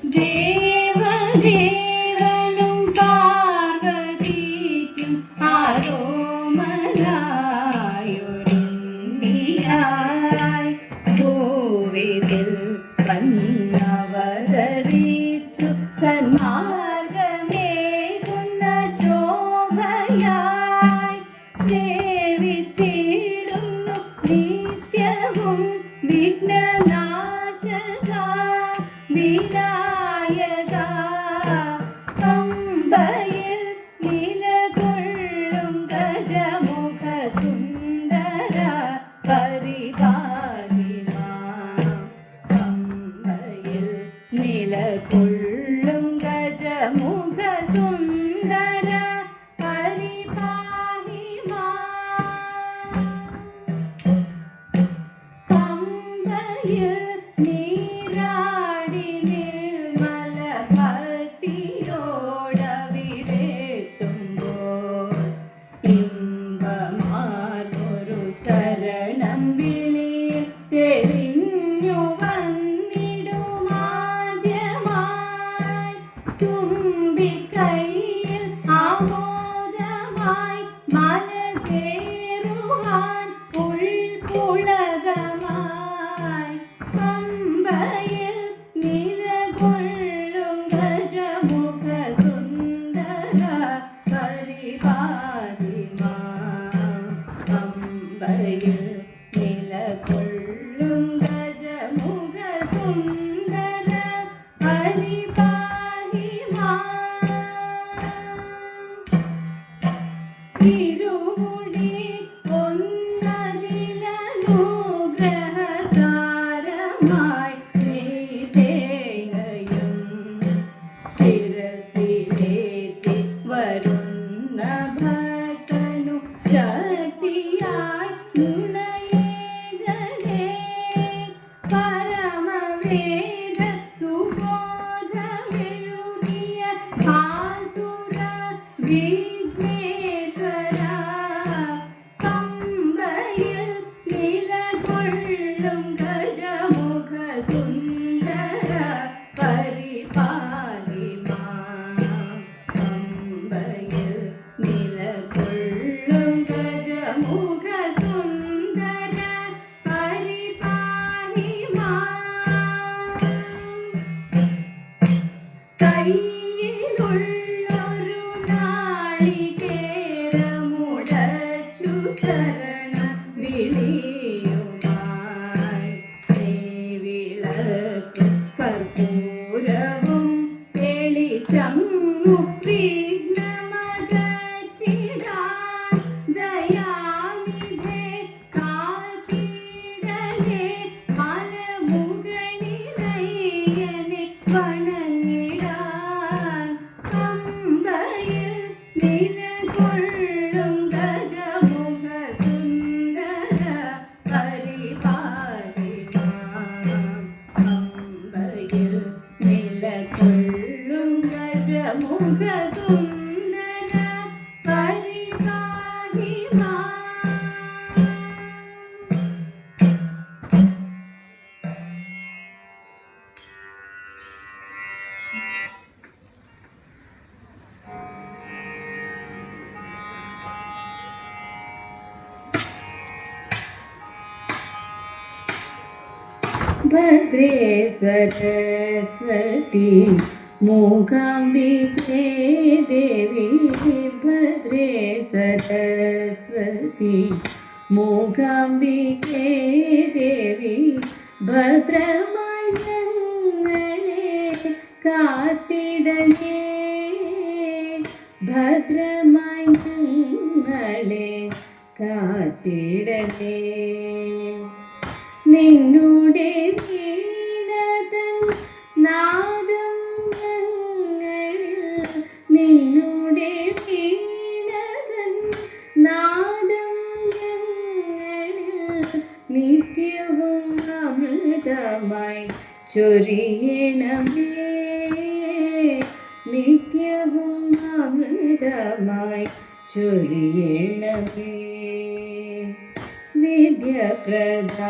ദേവദേവനും പാർവതിക്കും ആരോമലായൊരുണ്ണിയായി ഭൂവിൽ വന്നവതരിച്ചു സന്മാർഗമേകുന്ന ശോഭയായി സേവിച്ചിടുന്നു നിത്യവും വിഘ്നനാശക വിനായക പമ്പയിൽ നിലകൊള്ളും ഗജമുഖ സുന്ദര പരിപാലിമാ പമ്പയിൽ നിലകൊള്ളും ഗജമുഖ സുന്ദര പരിപാലിമാ പമ്പയിൽ നീരാടി നിർമ്മല ഭക്തിയോടവിടെത്തുമ്പോൾ ഇമ്പമാർന്നൊരു ശരണം വിളിയിൽ തെളിഞ്ഞു വന്നിടുമാദ്യമായി തുമ്പിക്കൈയിൽ ആമോദമായി മല കേറുവാൻ ഉൾപുളകമായി പമ്പയിൽ നിലകൊള്ളും ഗജമുഖ സുന്ദര പരിപാലിമാ പമ്പയിൽ നിലകൊള്ളും ഗജമുഖ സുന്ദര പരിപാലിമാ ഇരുമുടി ഒന്നതിലനുഗ്രഹസാരമായി നീതേയും ശിരസിലേറ്റി വരുന്ന ഭക്തനു ശക്തിയായി നുണയേകണേ പരമവേദ സുബോധമെഴുതിയ ഭാസുര വിഘ്നേശ്വര പമ്പയിൽ നിലകൊള്ളും ഗജമുഖ സുന്ദര പരിപാലിമാ പമ്പയിൽ നിലകൊള്ളും ഗജമുഖ സുന്ദര പരിപാലിമാ കയ്യിലുള്ളൊരു നാളികേരമുടച്ചു ശരണ വിളിയുമായി വിളക്ക് കർപ്പൂരവും തെളിച്ചങ്ങു വിഘ്നമകറ്റിടാൻ ദയാനിധേ കാത്തിടലേ മലമുകളിലയ്യനെ വണങ്ങിടാൻ പമ്പയിൽ നിലകൊള്ളും ഗജമുഖ സുന്ദര പരിപാലിമാ പമ്പയിൽ നിലകൊള്ളും ഗജമുഖ സുന്ദര പരിപാലിമാ ഭദ്രേ സരസ്വതി മൂകാംബികേ ദേവി ഭദ്രേ സരസ്വതി മൂകാംബികേ ദേവി ഭദ്രമായി ഞങ്ങളെ കാത്തിടണേ ഭദ്രമായി ഞങ്ങളെ കാത്തിടണേ നിന്നുടെ വീണതൻ നാദം ഞങ്ങളിൽ നിന്നുടെ വീണതൻ നാദം ഞങ്ങളിൽ നിത്യവും അമൃതമായി ചൊരിയണമേ നിത്യവും അമൃതമായി ചൊരിയണമേ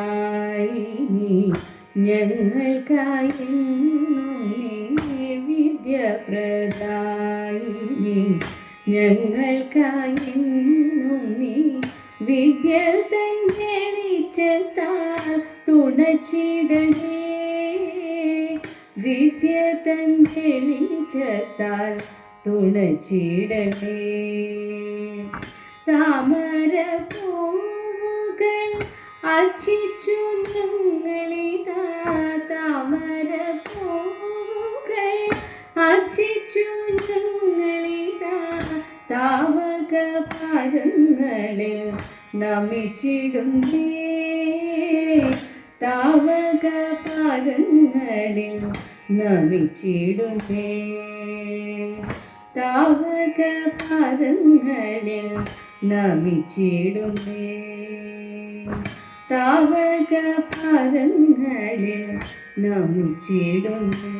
വിദ്യപ്രദായിനി ഞങ്ങൾക്കായി വിദ്യപ്രദായിനി ഞങ്ങൾക്കായെന്നും നീ വിദ്യ തൻ വെളിച്ചത്താൽ തുണച്ചിടണേ വിദ്യ തൻ വെളിച്ചത്താൽ തുണച്ചിടണേ താമര പൂവുകൾ അർച്ചിച്ചു ഞങ്ങളിതാ താമര പൂവുകൾ അർച്ചിച്ചു ഞങ്ങളിതാ താവക പാദങ്ങളിൽ നമിച്ചിടുന്നേ താവക പാദങ്ങളിൽ നമിച്ചിടുന്നേ താവക പാദങ്ങളിൽ നമിച്ചിടുന്നേ താവക പാദങ്ങളിൽ നമിച്ചിടുന്നേ.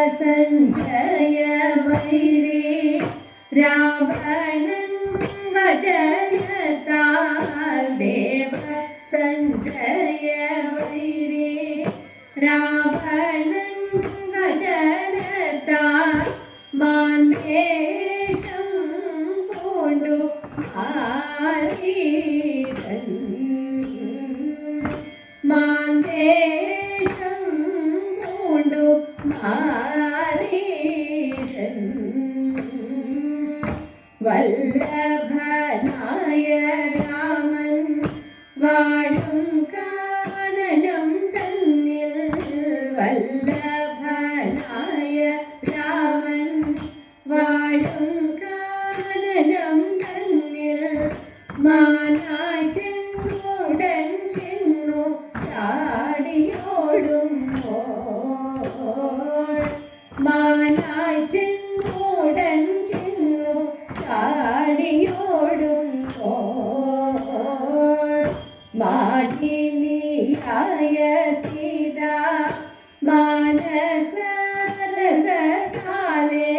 ദേവസഞ്ജയ വൈരേ രാവണൻ വചനത്താൽ ദേവസഞ്ജയ വൈരേ രാവണൻ വചനത്താൽ മാൻവേഷം പൂണ്ടു ആരീതൻ മാൻവേഷം പൂണ്ടു ആരീതൻ വല്ലഭനായ രാമൻ വാഴും കാനനം തന്നിൽ വല്ലഭനായ രാമൻ വാഴും കാനനം തന്നിൽ മാനായി ചെന്നുടൻ ചെന്നു ചാടിയോടുമ്പോൾ മാനായി ചെന്നുടൻ ചെന്നു ചാടിയോടുമ്പോൾ മാനിനിയായ സീത മാനസരസകാലേ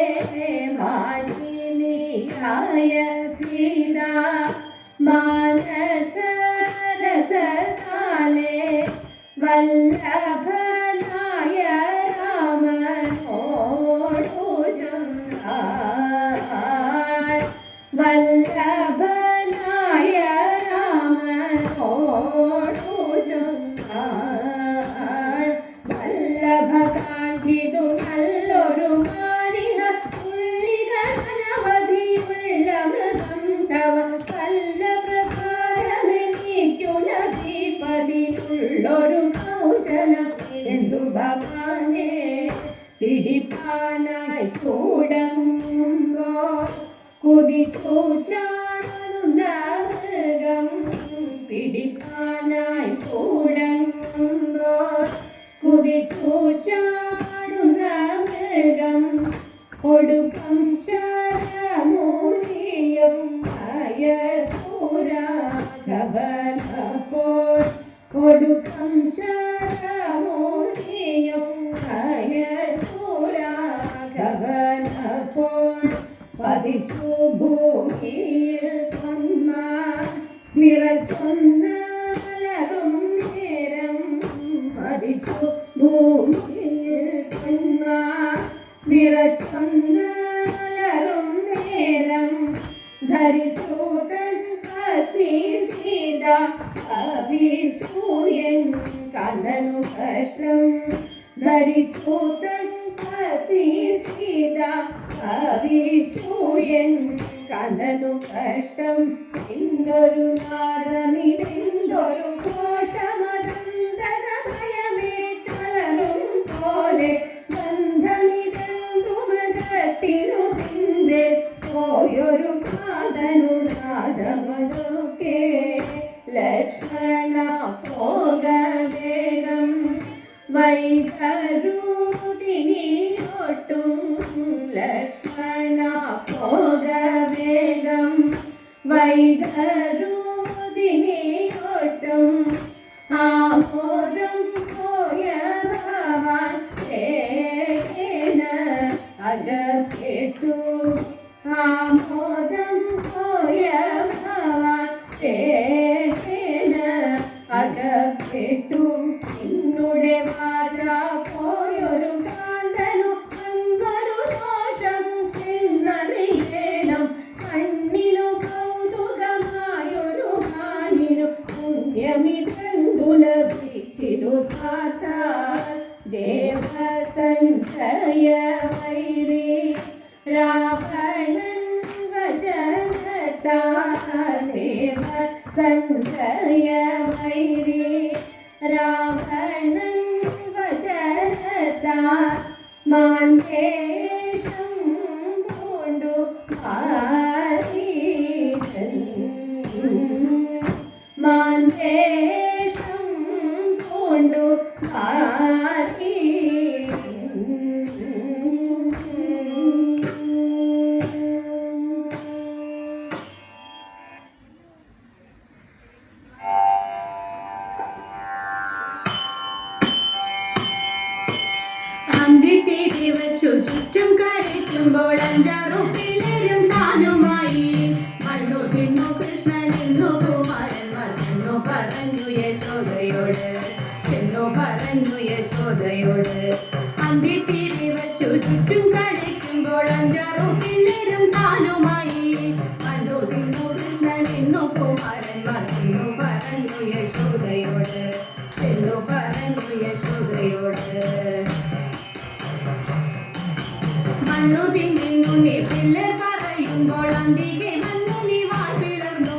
മാനിനിയായ സീത മാനസരസകാലേ വല്ലഭനായ രാമനോടു ചൊന്നാൾ വല്ലഭനായ രാമനോടു ചൊന്നാൾ വല്ലഭകാന്തിതു നല്ലൊരു മാനിഹ പുള്ളികളനവധിയുള്ള മൃഗം തവ വല്ലപ്രകാരമെനിക്കുലധിപതിനുള്ളൊരു കൗശലം എന്തു ഭവാനെ പിടിപ്പാനായി കൂടമ്പോ കുതിച്ചു ചാടുന്ന മൃഗം പിടിപ്പാനായി കൂടമ്പോ കുതിച്ചു ചാടുന്ന മൃഗം ഒടുക്കം ശരമൂലിയും അയസൂരാഘവനപ്പോൾ ഒടുക്കം ശരമൂലിയും അയസൂരാഘവനപ്പോൾ പതിച്ചു ഭൂമിയിൽ പൊന്മാൻ നിറച്ചൊന്നലറും നേരം പതിച്ചു ഭൂമിയിൽ പൊന്മാൻ നിറച്ചൊന്നലറും നേരം ധരിച്ചു തൻ പത്നി സീത അഭിസൂയൻ കനനു കഷ്ടം ധരിച്ചു തൻ പത്നി സീത അഭിസൂയൻ കനനു കഷ്ടം എന്തൊരു നാദമിതെന്തൊരു ഘോഷമദന്തര ഭയമേ തളരും പോലെ ബന്ധമിതെന്തു മൃഗത്തിനു പിന്തേ പോയൊരു കാതനു നാദമതൊക്കെ ലക്ഷ്മണ പോകവേഗം വൈകരൂതിനിയൊട്ടും ലക്ഷ്മണ പോകവേഗം വൈകരൂതിനിയൊട്ടും ആമോദം പോയ ഭവാൻ അകപ്പെട്ടു ആമോദം പോയ ഭവാൻ അകപ്പെട്ടു നിന്നുടെ വാച പോയൊരു കാന്തനു അങ്കൊരു ദോഷം ചെന്നറിയണം കണ്ണിനു കൗതുകമായൊരു മാനിനു പുണ്യമിതന്തു ലഭിച്ചിതു പാർത്താൽ ദേവസഞ്ചയ വൈരി രാവണൻ വചനത്താൽ ദേവസഞ്ചയ വൈരി രാവണൻ വചനത്താൽ മാൻവേഷം പൂണ്ടു മാരീചൻ മാൻവേഷം പൂണ്ടു അന്തിത്തിരി വച്ചു ചുറ്റും കളിക്കുമ്പോൾ അഞ്ചാറു പിള്ളേരും താനുമായി മണ്ണു തിന്നു കൃഷ്ണൻ ഇന്നു കുമാരന്മാർ ചെന്നു പറഞ്ഞു യശോദയോട് അന്തിത്തിരി വച്ചു ചുറ്റും കളിക്കുമ്പോൾ അഞ്ചാറു പിള്ളേരും താനുമായി മണ്ണു തിന്നു കൃഷ്ണൻ ഇന്നു കുമാരന്മാർ ചെന്നു പറഞ്ഞു യശോദയോട് മണ്ണു തിന്നുണ്ണി പിള്ളേർ പറയുമ്പോൾ അന്തികെ വന്നു നീ വാൾ പിളർന്നു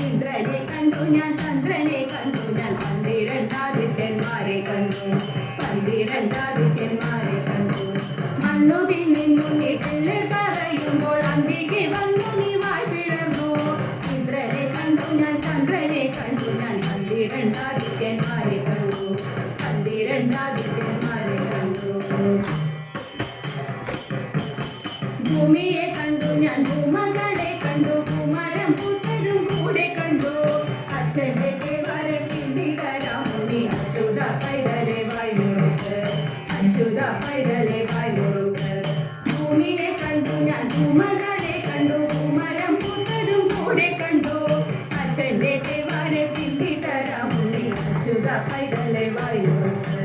ഇന്ദ്രനെ കണ്ടു ഞാൻ ചന്ദ്രനെ കണ്ടു ഞാൻ പന്തിരണ്ടാദിത്യന്മാരെ കണ്ടു മണ്ണു തിന്നുണ്ണി പിള്ളേർ പറയുമ്പോൾ അന്തികെ വന്നു നീ വാൾ പിളർന്നു ഇന്ദ്രനെ കണ്ടു ഞാൻ ചന്ദ്രനെ കണ്ടു ഞാൻ പന്തിരണ്ടാദിത്യന്മാരെ കണ്ടു ഭൂമിയെ കണ്ടു ഞാൻ ഭൂമകളെ കണ്ടു കുമരം പുത്തരും കൂടെ കണ്ടു അച്ഛന്റെ ദേവരെ പിന്തികരാമുനി അച്യുത പൈതലെ വായ്മുറുക്ക് ഭൂമിയെ കണ്ടു ഞാൻ ഭൂമകളെ കണ്ടു കുമരം പുത്തരും കൂടെ കണ്ടു അച്ഛന്റെ ദേവരെ പിന്തികരാമുനി അച്യുത പൈതലെ വായ്മുറുക്ക്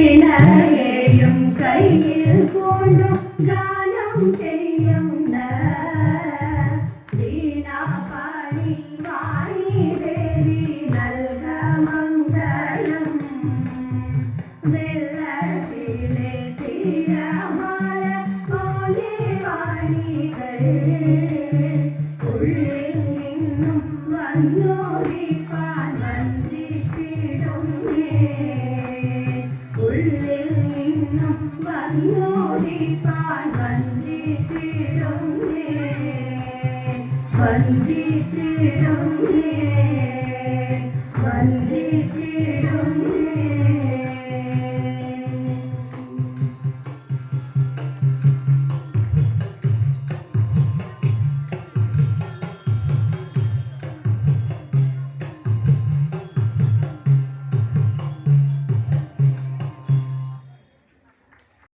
വീണയെയും കയ്യിൽ കൊണ്ടു ഗാനം ചെയ്യുന്ന വീണാപാണി വാണി ദേവി നൽക മംഗളം വെള്ളത്തിലെ തിരമാല പോലെ വാണികൾ ഉള്ളിൽ നിന്നും വന്നോടിപ്പാൻ വന്ദിച്ചിടുന്നേ ഉള്ളിൽ നിന്നും വന്നോടിപ്പാൻ വന്ദിച്ചിടുന്നേ